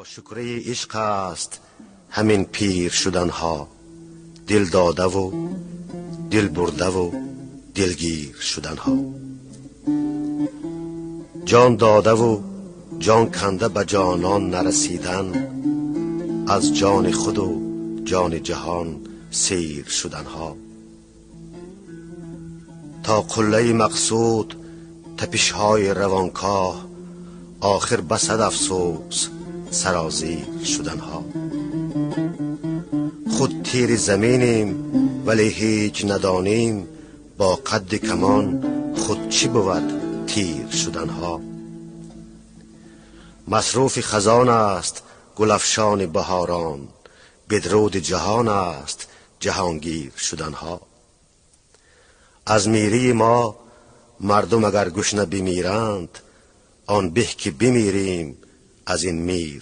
شکره عشق است همین پیر شدن ها، دل داده و دل برده و دلگیر شدن ها. جان داده و جان کنده به جانان نرسیدن، از جان خود و جان جهان سیر شدن ها. تا قله مقصود تپش های روانکاه، آخر بسد افسوس سرازیر شدن ها. خود تیر زمینیم ولی هیچ ندانیم، با قد کمان خود چی بود تیر شدن ها. مصروف خزان است گل افشان بهاران، بدرود جهان است جهانگیر شدن ها. از میری ما مردم اگر گشنه بمیرند، آن به که بمیریم از این میر